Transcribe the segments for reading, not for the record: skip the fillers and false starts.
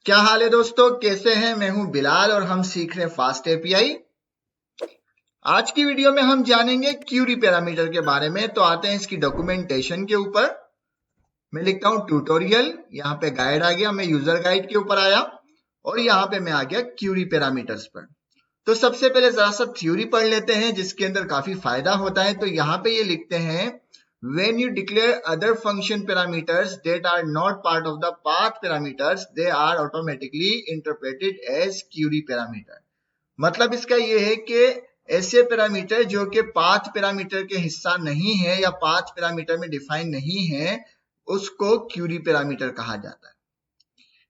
क्या हाल है दोस्तों, कैसे हैं? मैं हूं बिलाल और हम सीख रहे हैं फास्ट एपीआई। आज की वीडियो में हम जानेंगे क्यूरी पैरामीटर के बारे में। तो आते हैं इसकी डॉक्यूमेंटेशन के ऊपर। मैं लिखता हूं ट्यूटोरियल, यहाँ पे गाइड आ गया, मैं यूजर गाइड के ऊपर आया और यहाँ पे मैं आ गया क्यूरी पैरामीटर्स पर। तो सबसे पहले जरा सा थ्योरी पढ़ लेते हैं जिसके अंदर काफी फायदा होता है। तो यहाँ पे ये लिखते हैं, when you declare other function parameters that are not part of the path parameters, they are automatically interpreted as query parameter। मतलब इसका ये है कि ऐसे पैरामीटर जो कि पाथ पैरामीटर के हिस्सा नहीं है या पाथ पैरामीटर में डिफाइन नहीं है, उसको क्यूरी पैरामीटर कहा जाता है।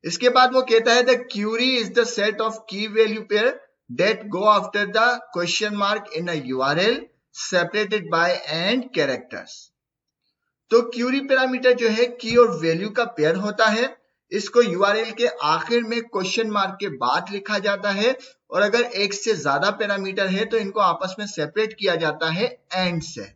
इसके बाद वो कहता है the query is the set of key value pair that go after the question mark in a URL separated by and characters। तो क्यूरी पैरामीटर जो है की और वैल्यू का पेयर होता है। इसको यूआरएल के आखिर में क्वेश्चन मार्क के बाद लिखा जाता है और अगर एक से ज्यादा पैरामीटर है तो इनको आपस में सेपरेट किया जाता है एंड से।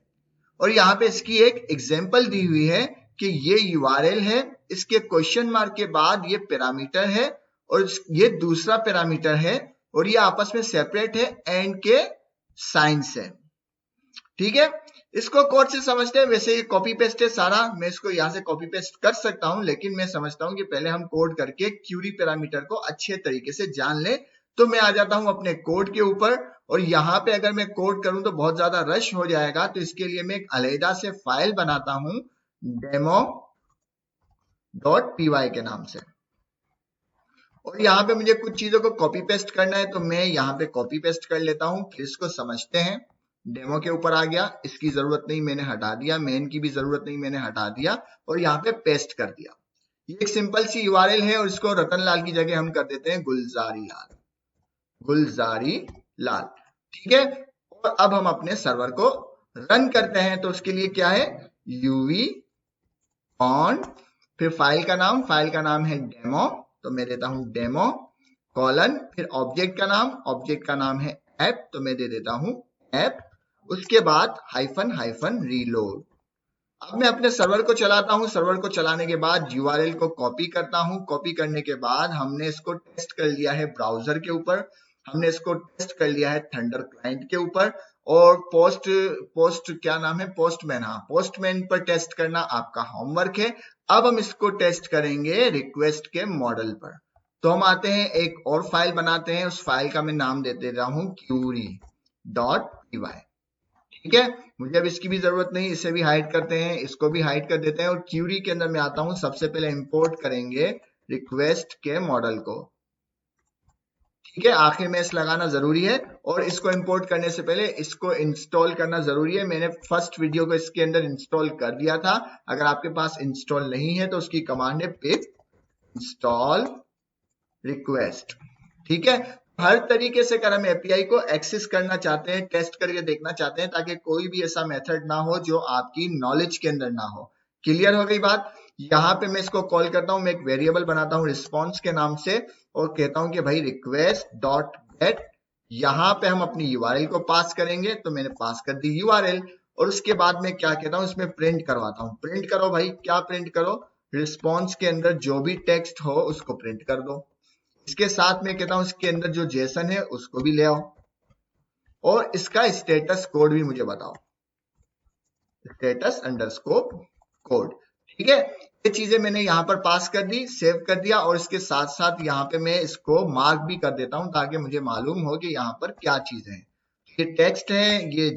और यहाँ पे इसकी एक एग्जांपल दी हुई है कि ये यूआरएल है, इसके क्वेश्चन मार्क के बाद ये पैरामीटर है और ये दूसरा पैरामीटर है और ये आपस में सेपरेट है एंड के साइन से। ठीक है, इसको कोड से समझते हैं। वैसे ये कॉपी पेस्ट है सारा, मैं इसको यहाँ से कॉपी पेस्ट कर सकता हूं, लेकिन मैं समझता हूं कि पहले हम कोड करके क्यूरी पैरामीटर को अच्छे तरीके से जान ले। तो मैं आ जाता हूं अपने कोड के ऊपर और यहाँ पे अगर मैं कोड करूं तो बहुत ज्यादा रश हो जाएगा। तो इसके लिए मैं एक अलग से फाइल बनाता हूं demo.py के नाम से और यहाँ पे मुझे कुछ चीजों को कॉपी पेस्ट करना है। तो मैं यहाँ पे कॉपी पेस्ट कर लेता हूँ, फिर इसको समझते हैं। डेमो के ऊपर आ गया, इसकी जरूरत नहीं मैंने हटा दिया, मेन की भी जरूरत नहीं मैंने हटा दिया और यहाँ पे पेस्ट कर दिया। ये एक सिंपल सी यूआरएल है और इसको रतन लाल की जगह हम कर देते हैं गुलजारी लाल। ठीक है, और अब हम अपने सर्वर को रन करते हैं। तो उसके लिए क्या है, यूवी ऑन, फिर फाइल का नाम है डेमो, तो मैं देता हूं डेमो कॉलन, फिर ऑब्जेक्ट का नाम है ऐप, तो मैं दे देता हूं ऐप। उसके बाद हाइफन रीलोड। अब मैं अपने सर्वर को चलाता हूं। सर्वर को चलाने के बाद यूआरएल को कॉपी करता हूं। कॉपी करने के बाद हमने इसको टेस्ट कर लिया है ब्राउजर के ऊपर, हमने इसको टेस्ट कर लिया है थंडर क्लाइंट के ऊपर और पोस्टमैन पर टेस्ट करना आपका होमवर्क है। अब हम इसको टेस्ट करेंगे रिक्वेस्ट के मॉडल पर। तो हम आते हैं, एक और फाइल बनाते हैं, उस फाइल का मैं नाम दे देता हूं query.py। ठीक है, मुझे अब इसकी भी जरूरत नहीं, इसे भी हाइड करते हैं, इसको भी हाइड कर देते हैं और क्यूरी के अंदर मैं आता हूं। सबसे पहले इंपोर्ट करेंगे रिक्वेस्ट के मॉडल को। ठीक है, आखिर में इस लगाना जरूरी है और इसको इंपोर्ट करने से पहले इसको इंस्टॉल करना जरूरी है। मैंने फर्स्ट वीडियो को इसके अंदर इंस्टॉल कर दिया था। अगर आपके पास इंस्टॉल नहीं है तो उसकी कमांड है पिप इंस्टॉल रिक्वेस्ट। ठीक है, हर तरीके से अगर हम एपीआई को एक्सेस करना चाहते हैं, टेस्ट करके देखना चाहते हैं, ताकि कोई भी ऐसा मेथड ना हो जो आपकी नॉलेज के अंदर ना हो। क्लियर हो गई बात? यहाँ पे मैं इसको कॉल करता हूं, मैं एक वेरिएबल बनाता हूं रिस्पॉन्स के नाम से और कहता हूं कि भाई रिक्वेस्ट डॉट गेट, यहाँ पे हम अपनी यूआरएल को पास करेंगे। तो मैंने पास कर दी यूआरएल और उसके बाद मैं क्या कहता हूं, इसमें प्रिंट करवाता हूं। प्रिंट करो भाई, क्या प्रिंट करो, रिस्पॉन्स के अंदर जो भी टेक्स्ट हो उसको प्रिंट कर दो। इसके साथ में कहता हूं इसके अंदर जो जेसन है उसको भी ले आओ और इसका स्टेटस कोड भी मुझे बताओ, स्टेटस अंडरस्कोर कोड। ठीक है, ये चीजें मैंने यहाँ पर पास कर दी, सेव कर दिया और इसके साथ साथ यहाँ पे मैं इसको मार्क भी कर देता हूं ताकि मुझे मालूम हो कि यहाँ पर क्या चीजें हैं। ये टेक्स्ट है, ये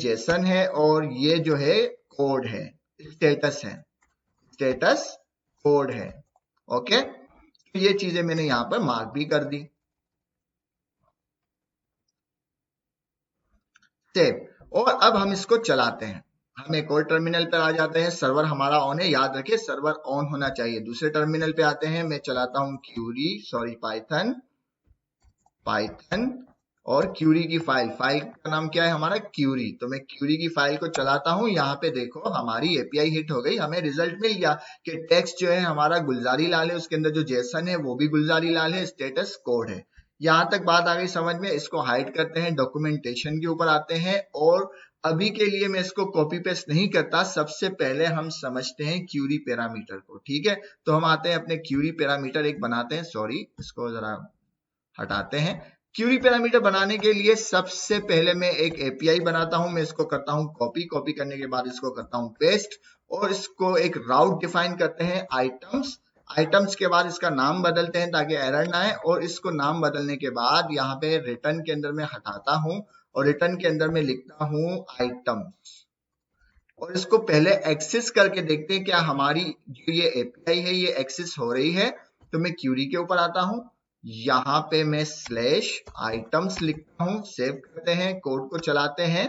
जेसन है और ये जो है कोड है, स्टेटस कोड है। ओके, ये चीजें मैंने यहां पर मार्क भी कर दी। सेव, और अब हम इसको चलाते हैं। हम एक और टर्मिनल पर आ जाते हैं। सर्वर हमारा ऑन है, याद रखिए सर्वर ऑन होना चाहिए। दूसरे टर्मिनल पे आते हैं, मैं चलाता हूं पाइथन और क्यूरी की फाइल का नाम क्या है हमारा, क्यूरी। तो मैं क्यूरी की फाइल को चलाता हूं। यहाँ पे देखो हमारी एपीआई हिट हो गई, हमें रिजल्ट मिल गया कि टेक्स्ट जो है हमारा गुलजारी लाल है, उसके अंदर जो जेसन है वो भी गुलजारी लाल है, स्टेटस कोड है। यहां तक बात आ गई समझ में। इसको हाइड करते हैं, डॉक्यूमेंटेशन के ऊपर आते हैं और अभी के लिए मैं इसको कॉपी पेस्ट नहीं करता, सबसे पहले हम समझते हैं क्यूरी पैरामीटर को, ठीक है। तो हम आते हैं अपने क्यूरी पैरामीटर एक बनाते हैं, सॉरी इसको जरा हटाते हैं। क्यूरी पैरामीटर बनाने के लिए सबसे पहले मैं एक एपीआई बनाता हूं, मैं इसको करता हूं कॉपी करने के बाद इसको करता हूं पेस्ट, और इसको एक राउट डिफाइन करते हैं आइटम्स के बाद इसका नाम बदलते हैं ताकि एरर ना आए, और इसको नाम बदलने के बाद यहाँ पे रिटर्न के अंदर मैं हटाता हूं और रिटर्न के अंदर मैं लिखता हूं आइटम्स, और इसको पहले एक्सेस करके देखते हैं क्या हमारी जो ये एपीआई है ये एक्सेस हो रही है। तो मैं क्यूरी के ऊपर आता हूं, यहाँ पे मैं स्लैश आइटम्स लिखता हूं, सेव करते हैं, कोड को चलाते हैं,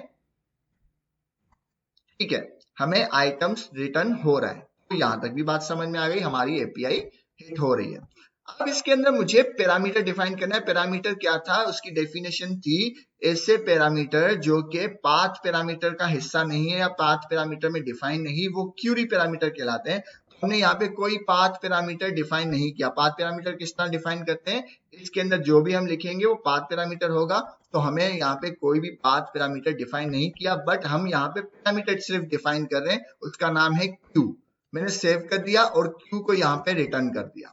ठीक है, हमें आइटम्स रिटर्न हो रहा है। तो यहां तक भी बात समझ में आ गई, हमारी एपीआई हिट हो रही है। अब इसके अंदर मुझे पैरामीटर डिफाइन करना है। पैरामीटर क्या था, उसकी डेफिनेशन थी ऐसे पैरामीटर जो कि पाथ पैरामीटर का हिस्सा नहीं है या पाथ पैरामीटर में डिफाइन नहीं, वो क्यूरी पैरामीटर कहलाते हैं। तो हमने यहाँ पे कोई पाथ पैरामीटर डिफाइन नहीं किया। पाथ पैरामीटर किस तरह डिफाइन करते हैं, इसके अंदर जो भी हम लिखेंगे वो पाथ पैरामीटर होगा। तो हमें यहाँ पे कोई भी पाथ पैरामीटर डिफाइन नहीं किया, बट हम यहाँ पे पैरामीटर सिर्फ डिफाइन कर रहे हैं, उसका नाम है क्यू। मैंने सेव कर दिया और क्यू को यहाँ पे रिटर्न कर दिया।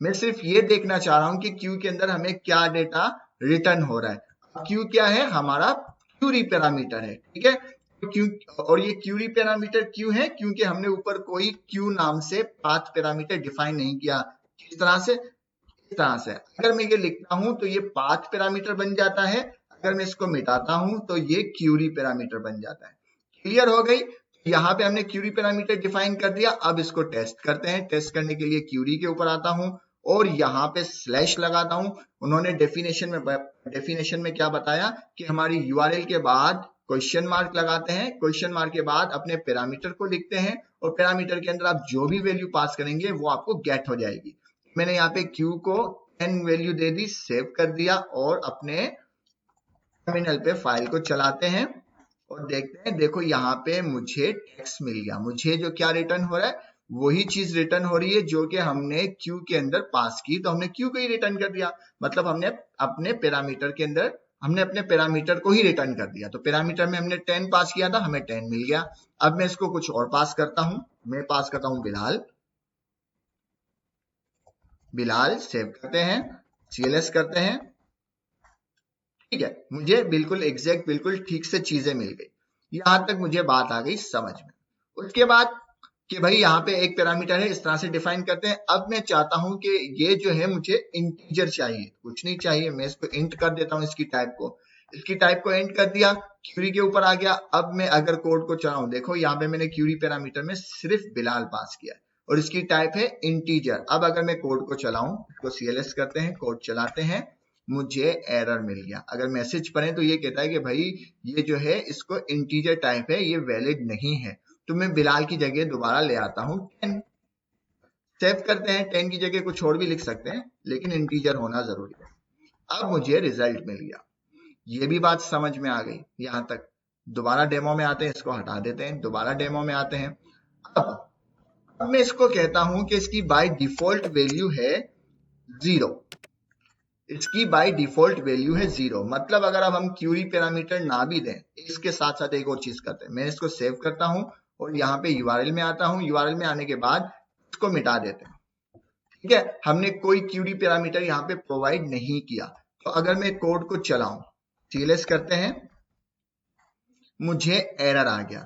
मैं सिर्फ ये देखना चाह रहा हूं कि क्यू के अंदर हमें क्या डेटा रिटर्न हो रहा है। क्यू क्या है, हमारा क्यूरी पैरामीटर है, ठीक है। क्यू, और ये क्यूरी पैरामीटर क्यों है, क्योंकि हमने ऊपर कोई क्यू नाम से पाथ पैरामीटर डिफाइन नहीं किया। किस तरह से, इस तरह से अगर मैं ये लिखता हूं तो ये पाथ पैरामीटर बन जाता है, अगर मैं इसको मिटाता हूं तो ये क्यूरी पैरामीटर बन जाता है। क्लियर हो गई। यहाँ पे हमने क्यूरी पैरामीटर डिफाइन कर दिया। अब इसको टेस्ट करते हैं। टेस्ट करने के लिए क्यूरी के ऊपर आता हूं और यहाँ पे स्लैश लगाता हूं। उन्होंने डेफिनेशन में क्या बताया कि हमारी यूआरएल के बाद क्वेश्चन मार्क लगाते हैं, क्वेश्चन मार्क के बाद अपने पैरामीटर को लिखते हैं, और पैरामीटर के अंदर आप जो भी वैल्यू पास करेंगे वो आपको गेट हो जाएगी। मैंने यहाँ पे क्यू को 10 वैल्यू दे दी, सेव कर दिया, और अपने टर्मिनल पे फाइल को चलाते हैं और देखते हैं। देखो यहाँ पे मुझे टेक्स्ट मिल गया। मुझे जो क्या रिटर्न हो रहा है, वही चीज रिटर्न हो रही है जो कि हमने क्यू के अंदर पास की। तो हमने क्यू को ही रिटर्न कर दिया, मतलब हमने अपने पैरामीटर के अंदर हमने अपने पैरामीटर को ही रिटर्न कर दिया। तो पैरामीटर में हमने 10 पास किया था, हमें 10 मिल गया। अब मैं इसको कुछ और पास करता हूं। मैं पास करता हूं बिलाल, सेव करते हैं, सीएलएस करते हैं, ठीक है। मुझे बिल्कुल एग्जैक्ट, बिल्कुल ठीक से चीजें मिल गई। यहां तक मुझे बात आ गई समझ में। उसके बाद कि भाई यहाँ पे एक पैरामीटर है, इस तरह से डिफाइन करते हैं। अब मैं चाहता हूं कि ये जो है मुझे इंटीजर चाहिए, कुछ नहीं चाहिए, मैं इसको इंट कर देता हूं। इसकी टाइप को इंट कर दिया, क्यूरी के ऊपर आ गया। अब मैं अगर कोड को चलाऊं, देखो यहाँ पे मैंने क्यूरी पैरामीटर में सिर्फ बिलाल पास किया और इसकी टाइप है इंटीजर। अब अगर मैं कोड को चलाऊं, तो सीएलएस करते हैं, कोड चलाते हैं, मुझे एरर मिल गया। अगर मैसेज पढ़ें तो ये कहता है कि भाई ये जो है इसको इंटीजर टाइप है, ये वैलिड नहीं है। तो मैं बिलाल की जगह दोबारा ले आता हूं 10, सेव करते हैं। 10 की जगह कुछ और भी लिख सकते हैं, लेकिन इंटीजर होना जरूरी है। अब मुझे रिजल्ट मिल गया। ये भी बात समझ में आ गई यहां तक। दोबारा डेमो में आते हैं, इसको हटा देते हैं, दोबारा डेमो में आते हैं। अब मैं इसको कहता हूं कि इसकी बाय डिफॉल्ट वैल्यू है 0। इसकी बाय डिफॉल्ट वैल्यू है 0, मतलब अगर अब हम क्यूरी पैरामीटर ना भी दें, इसके साथ साथ एक और चीज करते हैं। मैं इसको सेव करता हूं और यहाँ पे यूआरएल में आता हूं। यूआरएल में आने के बाद इसको मिटा देते हैं, ठीक है। हमने कोई क्यूरी पैरामीटर यहाँ पे प्रोवाइड नहीं किया। तो अगर मैं कोड को चलाऊं, सीएलएस करते हैं, मुझे एरर आ गया।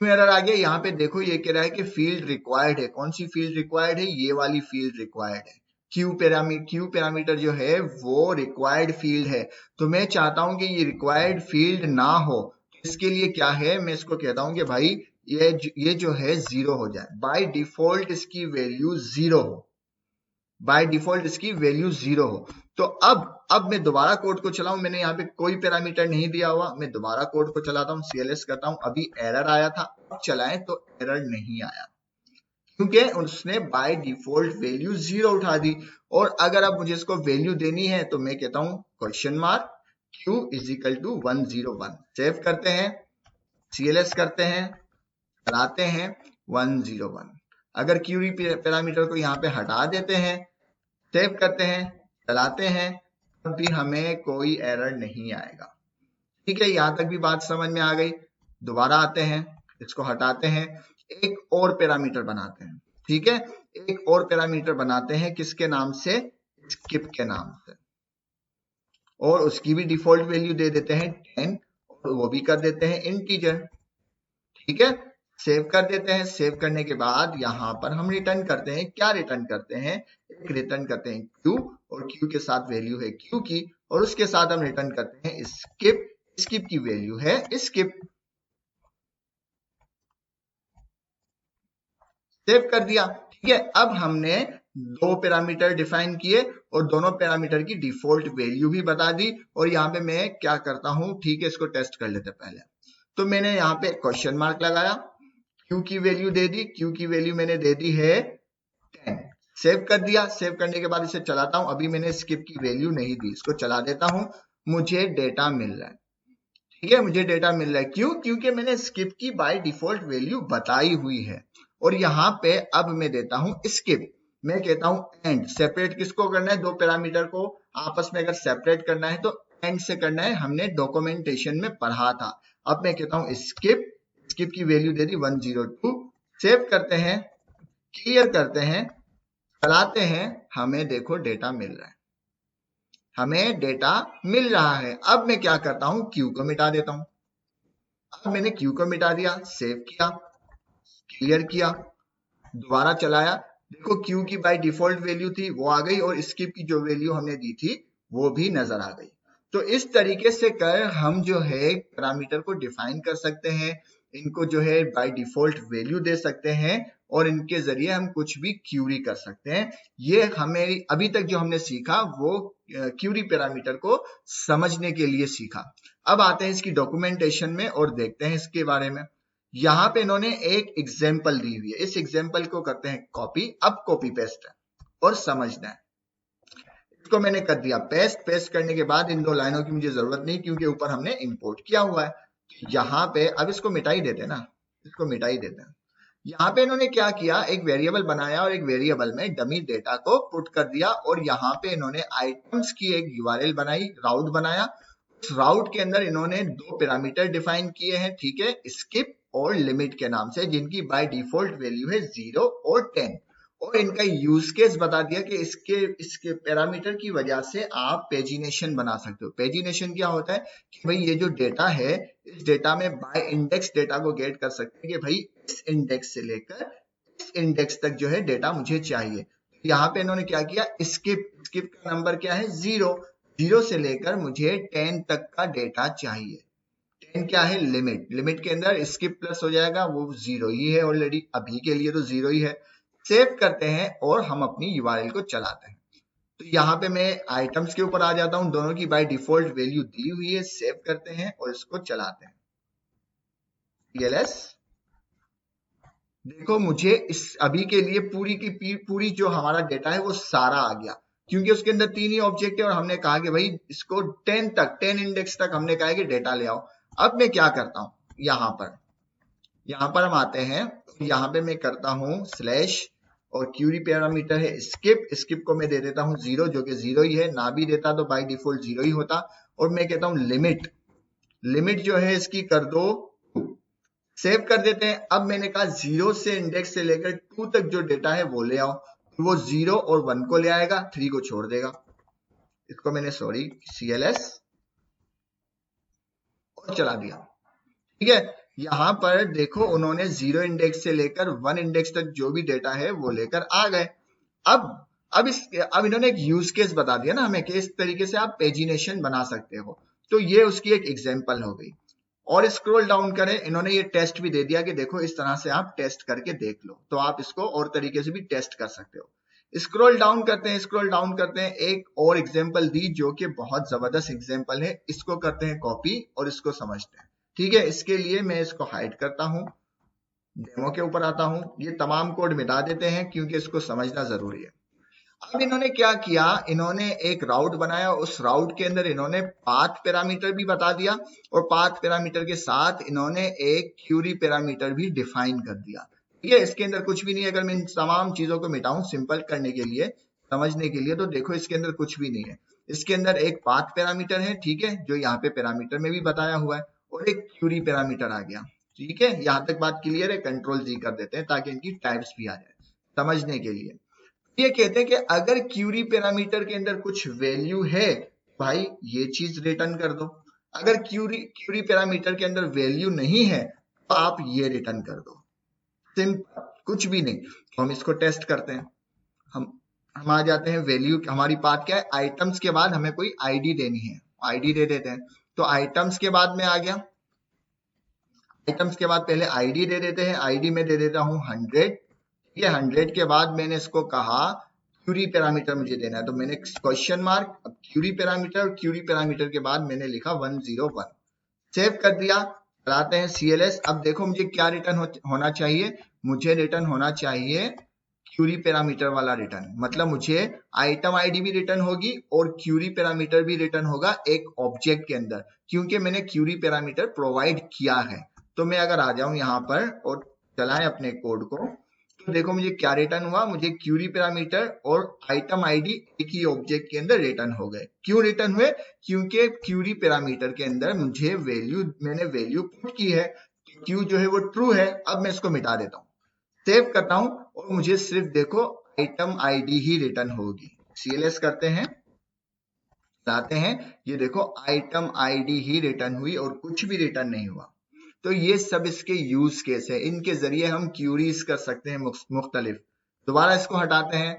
क्यों एरर आ गया, यहाँ पे देखो ये कह रहा है कि फील्ड रिक्वायर्ड है। कौन सी फील्ड रिक्वायर्ड है, ये वाली फील्ड रिक्वायर्ड है। क्यू पैरामीटर जो है वो रिक्वायर्ड फील्ड है। तो मैं चाहता हूं कि ये रिक्वायर्ड फील्ड ना हो। इसके लिए क्या है, मैं इसको कहता हूं कि भाई ये जो है 0 हो जाए। बाय डिफॉल्ट इसकी वैल्यू 0 हो, बाय डिफॉल्ट इसकी वैल्यू 0 हो। तो अब मैं दोबारा कोड को चलाऊं, मैंने यहाँ पे कोई पैरामीटर नहीं दिया हुआ, मैं दोबारा कोड को चलाता हूँ, सीएलएस करता हूँ। अभी एरर आया था, अब चलाएं तो एरर नहीं आया, क्योंकि उसने बाय डिफॉल्ट वैल्यू 0 उठा दी। और अगर अब मुझे इसको वैल्यू देनी है तो मैं कहता हूं question mark q is equal to 101। Save करते हैं, सीएलएस करते हैं, चलाते हैं 101। अगर क्यूरी पैरामीटर को यहाँ पे हटा देते हैं, सेव करते हैं, चलाते हैं, तब भी हमें कोई एरर नहीं आएगा। ठीक है, यहां तक भी बात समझ में आ गई। दोबारा आते हैं, इसको हटाते हैं, एक और पैरामीटर बनाते हैं। ठीक है, एक और पैरामीटर बनाते हैं, किसके नाम से? स्किप के नाम से, और उसकी भी डिफॉल्ट वैल्यू दे देते हैं 10, और वो भी कर देते हैं इंटीजर। ठीक है, सेव कर देते हैं। सेव करने के बाद यहां पर हम रिटर्न करते हैं, क्या रिटर्न करते हैं? एक रिटर्न करते हैं क्यू, और क्यू के साथ वैल्यू है क्यू की, और उसके साथ हम रिटर्न करते हैं स्किप। स्किप की वैल्यू है स्किप। सेव कर दिया। ठीक है, अब हमने दो पैरामीटर डिफाइन किए और दोनों पैरामीटर की डिफॉल्ट वैल्यू भी बता दी। और यहाँ पे मैं क्या करता हूं, ठीक है, इसको टेस्ट कर लेते पहले। तो मैंने यहाँ पे क्वेश्चन मार्क लगाया, क्यू की वैल्यू दे दी, क्यू की वैल्यू मैंने दे दी है 10। सेव कर दिया। सेव करने के बाद इसे चलाता हूं। अभी मैंने स्किप की वैल्यू नहीं दी, इसको चला देता हूं। मुझे डेटा मिल रहा है। ठीक है, मुझे डेटा मिल रहा है। क्यों? क्योंकि मैंने स्किप की बाय डिफॉल्ट वैल्यू बताई हुई है। और यहाँ पे अब मैं देता हूं स्किप। मैं कहता हूं एंड। सेपरेट किसको करना है? दो पैरामीटर को आपस में अगर सेपरेट करना है तो एंड से करना है, हमने डॉक्यूमेंटेशन में पढ़ा था। अब मैं कहता हूं स्किप। स्किप की वैल्यू दे दी 102। सेव करते हैं, क्लियर करते हैं, चलाते हैं, हमें देखो डेटा मिल रहा है। हमें डेटा मिल रहा है। अब मैं क्या करता हूं, क्यू को मिटा देता हूं। अब मैंने क्यू को मिटा दिया, सेव किया, क्लियर किया, दोबारा चलाया। देखो क्यू की बाय डिफॉल्ट वैल्यू थी वो आ गई, और स्किप की जो वैल्यू हमने दी थी वो भी नजर आ गई। तो इस तरीके से कर हम जो है पैरामीटर को डिफाइन कर सकते हैं, इनको जो है बाय डिफॉल्ट वैल्यू दे सकते हैं, और इनके जरिए हम कुछ भी क्यूरी कर सकते हैं। ये हमें अभी तक जो हमने सीखा वो क्यूरी पैरामीटर को समझने के लिए सीखा। अब आते हैं इसकी डॉक्यूमेंटेशन में और देखते हैं इसके बारे में। यहाँ पे इन्होंने एक एग्जाम्पल दी हुई है, इस एग्जाम्पल को करते हैं कॉपी। अब कॉपी पेस्ट है और समझना है। इसको मैंने कर दिया पेस्ट। पेस्ट करने के बाद इन दो लाइनों की मुझे जरूरत नहीं, क्योंकि ऊपर हमने इंपोर्ट किया हुआ है। यहाँ पे अब इसको मिटा ही देते हैं ना, इसको मिटा ही देते हैं। यहाँ पे इन्होंने क्या किया, एक वेरिएबल बनाया और एक वेरिएबल में डमी डेटा को पुट कर दिया, और यहाँ पे इन्होंने आइटम्स की एक यूआरएल बनाई, राउट बनाया। उस राउट के अंदर इन्होंने दो पैरामीटर डिफाइन किए हैं, ठीक है, स्किप और लिमिट के नाम से, जिनकी बाय डिफॉल्ट वैल्यू है 0 और 10। और इनका यूज केस बता दिया कि इसके पैरामीटर की वजह से आप पेजिनेशन बना सकते हो। पेजिनेशन क्या होता है कि भाई ये जो डेटा है, इस डेटा में बाय इंडेक्स डेटा को गेट कर सकते हैं कि भाई इस इंडेक्स से लेकर इस इंडेक्स तक जो है डेटा मुझे चाहिए। यहाँ पे इन्होंने क्या किया, स्किप। स्किप का नंबर क्या है? 0। 0 से लेकर मुझे 10 तक का डेटा चाहिए। 10 क्या है? लिमिट। लिमिट के अंदर स्किप प्लस हो जाएगा, वो 0 ही है ऑलरेडी, अभी के लिए तो 0 ही है। सेव करते हैं और हम अपनी यूआरएल को चलाते हैं। तो यहाँ पे मैं आइटम्स के ऊपर आ जाता हूँ, दोनों की बाय डिफॉल्ट वैल्यू दी हुई है। सेव करते हैं और इसको चलाते हैं। टीएलएस देखो, मुझे इस अभी के लिए पूरी की पूरी जो हमारा डेटा है वो सारा आ गया, क्योंकि उसके अंदर 3 ही ऑब्जेक्ट है और हमने कहा कि भाई इसको 10 तक, 10 इंडेक्स तक हमने कहा कि डेटा ले आओ। अब मैं क्या करता हूँ, यहाँ पर हम आते हैं, यहाँ पे मैं करता हूँ स्लैश, और क्यूरी पैरामीटर है स्किप। स्किप को मैं दे देता हूँ 0, जो कि 0 ही है, ना भी देता तो बाय डिफॉल्ट 0 ही होता। और मैं कहता हूँ लिमिट। लिमिट जो है इसकी कर दो 2। सेव कर देते हैं। अब मैंने कहा 0 से इंडेक्स से लेकर 2 तक जो डेटा है वो ले आओ, तो वो 0 और 1 को ले आएगा, 3 को छोड़ देगा। इसको मैंने CLS और चला दिया। ठीक है, यहाँ पर देखो उन्होंने 0 इंडेक्स से लेकर 1 इंडेक्स तक जो भी डेटा है वो लेकर आ गए। अब इन्होंने एक यूज केस बता दिया ना हमें कि इस तरीके से आप पेजिनेशन बना सकते हो। तो ये उसकी एक एग्जांपल हो गई। और स्क्रॉल डाउन करें, इन्होंने ये टेस्ट भी दे दिया कि देखो इस तरह से आप टेस्ट करके देख लो, तो आप इसको और तरीके से भी टेस्ट कर सकते हो। स्क्रॉल डाउन करते हैं, स्क्रॉल डाउन करते हैं, एक और एग्जांपल दी जो कि बहुत जबरदस्त एग्जांपल है। इसको करते हैं कॉपी और इसको समझते हैं। ठीक है, इसके लिए मैं इसको हाइड करता हूं, डेमो के ऊपर आता हूं, ये तमाम कोड मिटा देते हैं क्योंकि इसको समझना जरूरी है। अब इन्होंने क्या किया, इन्होंने एक राउट बनाया, उस राउट के अंदर इन्होंने पाथ पैरामीटर भी बता दिया, और पाथ पैरामीटर के साथ इन्होंने एक क्यूरी पैरामीटर भी डिफाइन कर दिया। ठीक है, इसके अंदर कुछ भी नहीं है। अगर मैं इन तमाम चीजों को मिटाऊं सिंपल करने के लिए, समझने के लिए, तो देखो इसके अंदर कुछ भी नहीं है। इसके अंदर एक पाथ पैरामीटर है, ठीक है, जो यहाँ पे पैरामीटर में भी बताया हुआ है, और एक क्यूरी पैरामीटर आ गया, ठीक है। यहाँ तक बात क्लियर है। कंट्रोल जी कर देते हैं ताकि इनकी टाइप्स भी आ जाए समझने के लिए। ये कहते हैं कि अगर क्यूरी पैरामीटर के अंदर कुछ वैल्यू है, भाई ये चीज रिटर्न कर दो। अगर क्यूरी पैरामीटर के अंदर वैल्यू नहीं है तो आप ये रिटर्न कर दो। सिंपल, कुछ भी नहीं। तो हम इसको टेस्ट करते हैं। हम आ जाते हैं वैल्यू, हमारी बात क्या है, आइटम्स के बाद हमें कोई आईडी देनी है, आईडी दे देते हैं। तो आइटम्स के बाद में आ गया, आइटम्स के बाद पहले आईडी दे देते हैं। आईडी में दे देता हूं 100। ये 100 के बाद मैंने इसको कहा क्यूरी पैरामीटर मुझे देना है, तो मैंने क्वेश्चन मार्क, अब क्यूरी पैरामीटर, और क्यूरी पैरामीटर के बाद मैंने लिखा 101, सेव कर दिया। चलाते हैं CLS। अब देखो मुझे क्या रिटर्न होना चाहिए, मुझे रिटर्न होना चाहिए क्यूरी पैरामीटर वाला रिटर्न, मतलब मुझे आइटम आईडी भी रिटर्न होगी और क्यूरी पैरामीटर भी रिटर्न होगा एक ऑब्जेक्ट के अंदर, क्योंकि मैंने क्यूरी पैरामीटर प्रोवाइड किया है। तो मैं अगर आ जाऊं यहाँ पर और चलाएं अपने कोड को, तो देखो मुझे क्या रिटर्न हुआ, मुझे क्यूरी पैरामीटर और आइटम आईडी एक ही ऑब्जेक्ट के अंदर रिटर्न हो गए। क्यों रिटर्न हुए, क्योंकि क्यूरी पैरामीटर के अंदर मुझे मैंने वैल्यू पुट की है, क्यू जो है वो ट्रू है। अब मैं इसको मिटा देता हूँ, सेव करता हूं, और मुझे सिर्फ देखो आइटम आईडी ही रिटर्न होगी। CLS करते हैं, लाते हैं, ये देखो आइटम आईडी ही रिटर्न हुई और कुछ भी रिटर्न नहीं हुआ। तो ये सब इसके यूज केस है, इनके जरिए हम क्यूरीज कर सकते हैं मुख्तलिफ। दोबारा इसको हटाते हैं,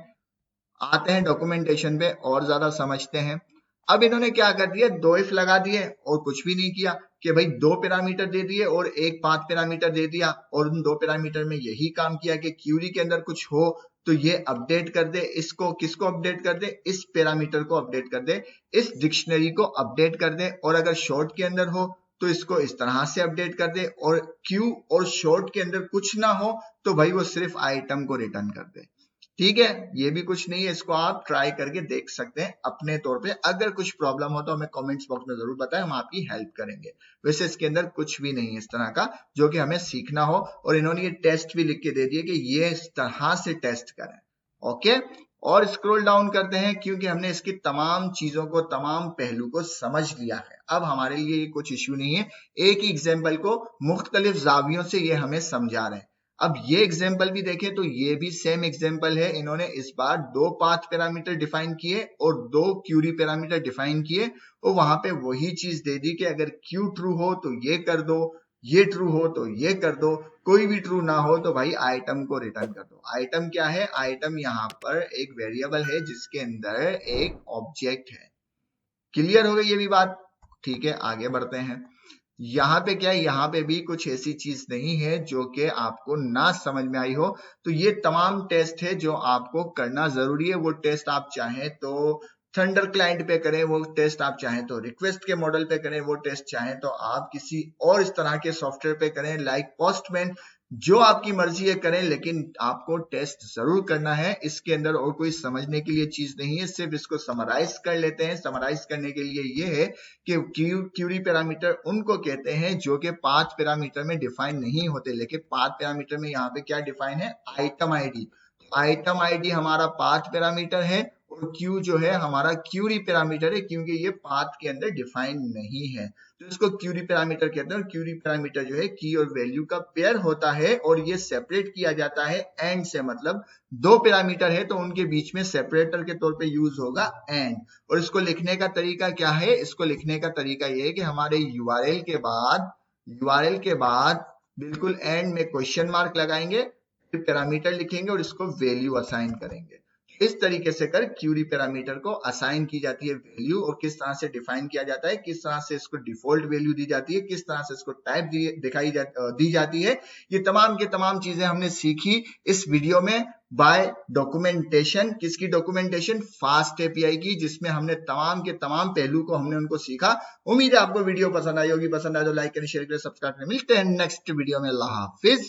आते हैं डॉक्यूमेंटेशन पे और ज्यादा समझते हैं। अब इन्होंने क्या कर दिया, 2 इफ लगा दिए और कुछ भी नहीं किया कि भाई 2 पैरामीटर दे दिए और एक पाथ पैरामीटर दे दिया, और उन 2 पैरामीटर में यही काम किया कि क्यूरी के अंदर कुछ हो तो ये अपडेट कर दे, इसको किसको अपडेट कर दे, इस पैरामीटर को अपडेट कर दे, इस डिक्शनरी को अपडेट कर दे, और अगर शॉर्ट के अंदर हो तो इसको इस तरह से अपडेट कर दे, और क्यू और शॉर्ट के अंदर कुछ ना हो तो भाई वो सिर्फ आइटम को रिटर्न कर दे, ठीक है। ये भी कुछ नहीं है, इसको आप ट्राई करके देख सकते हैं अपने तौर पे। अगर कुछ प्रॉब्लम हो तो हमें कमेंट्स बॉक्स में जरूर बताएं, हम आपकी हेल्प करेंगे। वैसे इसके अंदर कुछ भी नहीं है इस तरह का जो कि हमें सीखना हो, और इन्होंने ये टेस्ट भी लिख के दे दिए कि ये इस तरह से टेस्ट करें, ओके। और स्क्रॉल डाउन करते हैं, क्योंकि हमने इसकी तमाम चीजों को, तमाम पहलू को समझ लिया है। अब हमारे लिए ये कुछ इश्यू नहीं है, एक ही एग्जाम्पल को मुख्तलिफ जावियों से ये हमें समझा रहे हैं। अब ये एग्जाम्पल भी देखें तो ये भी सेम एग्जाम्पल है। इन्होंने इस बार 2 पाथ पैरामीटर डिफाइन किए और 2 क्यूरी पैरामीटर डिफाइन किए, और वहां पे वही चीज दे दी कि अगर क्यू ट्रू हो तो ये कर दो, ये ट्रू हो तो ये कर दो, कोई भी ट्रू ना हो तो भाई आइटम को रिटर्न कर दो। आइटम क्या है, आइटम यहाँ पर एक वेरिएबल है जिसके अंदर एक ऑब्जेक्ट है। क्लियर हो गई ये भी बात, ठीक है। आगे बढ़ते हैं। यहाँ पे क्या है, यहाँ पे भी कुछ ऐसी चीज नहीं है जो कि आपको ना समझ में आई हो। तो ये तमाम टेस्ट है जो आपको करना जरूरी है। वो टेस्ट आप चाहें तो थंडर क्लाइंट पे करें, वो टेस्ट आप चाहें तो रिक्वेस्ट के मॉडल पे करें, वो टेस्ट चाहें तो आप किसी और इस तरह के सॉफ्टवेयर पे करें लाइक पोस्टमैन, जो आपकी मर्जी है करें, लेकिन आपको टेस्ट जरूर करना है। इसके अंदर और कोई समझने के लिए चीज नहीं है, सिर्फ इसको समराइज कर लेते हैं। समराइज करने के लिए ये है कि क्यूरी पैरामीटर उनको कहते हैं जो कि पाथ पैरामीटर में डिफाइन नहीं होते, लेकिन पाथ पैरामीटर में यहाँ पे क्या डिफाइन है, आइटम आईडी। आइटम आईडी हमारा पाथ पैरामीटर है, और क्यू जो है हमारा क्यूरी पैरामीटर है, क्योंकि ये पाथ के अंदर डिफाइन नहीं है तो इसको क्यूरी पैरामीटर कहते हैं। और क्यूरी पैरामीटर जो है की और वैल्यू का पेयर होता है, और ये सेपरेट किया जाता है एंड से, मतलब 2 पैरामीटर है तो उनके बीच में सेपरेटर के तौर पे यूज होगा एंड। और इसको लिखने का तरीका क्या है, इसको लिखने का तरीका ये है कि हमारे यूआरएल के बाद बिल्कुल एंड में क्वेश्चन मार्क लगाएंगे, फिर पैरामीटर लिखेंगे और इसको वैल्यू असाइन करेंगे। इस तरीके से कर क्यूरी पैरामीटर को असाइन की जाती है वैल्यू, और किस तरह से डिफाइन किया जाता है, किस तरह से इसको डिफॉल्ट वैल्यू दी जाती है, किस तरह से इसको टाइप दी जाती है। ये तमाम के तमाम चीजें हमने सीखी इस वीडियो में बाय डॉक्यूमेंटेशन। किसकी डॉक्यूमेंटेशन, फास्ट एपीआई की, जिसमें हमने तमाम के तमाम पहलू को हमने उनको सीखा। उम्मीद है आपको वीडियो पसंद आई होगी। पसंद आए तो लाइक करें, शेयर करें, सब्सक्राइब करें। मिलते हैं नेक्स्ट वीडियो में। अल्लाह हाफिज।